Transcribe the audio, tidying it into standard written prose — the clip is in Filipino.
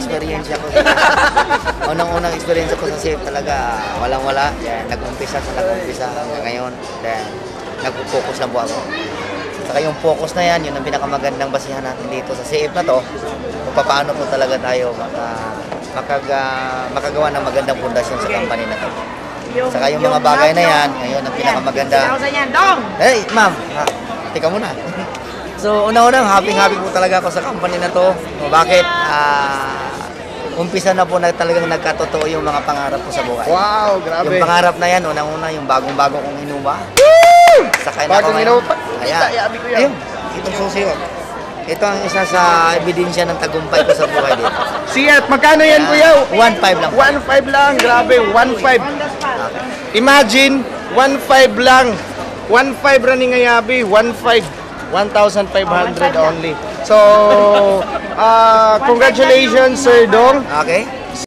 experience ko. Unang-unang experience ko sa CF talaga, walang-wala. Nag-umpisa hanggang ngayon. Then, nag-focus lang po ako. Saka yung focus na yan, yun ang pinakamagandang basihan natin dito sa CF na to. Kung paano po talaga tayo makagawa ng magandang pundasyon sa company na to. Saka yung mga bagay na yan, ngayon ang pinakamaganda. Hey, ma'am, tika muna. So, una-unang happy po talaga ako sa company na to. Bakit? Umpisa na po na talagang nagkatotoo yung mga pangarap ko sa buhay. Wow, grabe. Yung pangarap na yan, unang-una yung bagong-bago kong inuwa. Sakay na Bagong inuwa? Ayan. Ayun, itong susi ko. Ito ang isa sa ebidensya ng tagumpay ko sa buhay dito. Siat, magkano yan, kuya? 1.5 lang. 1.5 lang, grabe, 1.5. Imagine, 1.5 lang. 1.5 running ngayabi, 1.5. 1,500 only. So, congratulations, Sir Dong. Okay.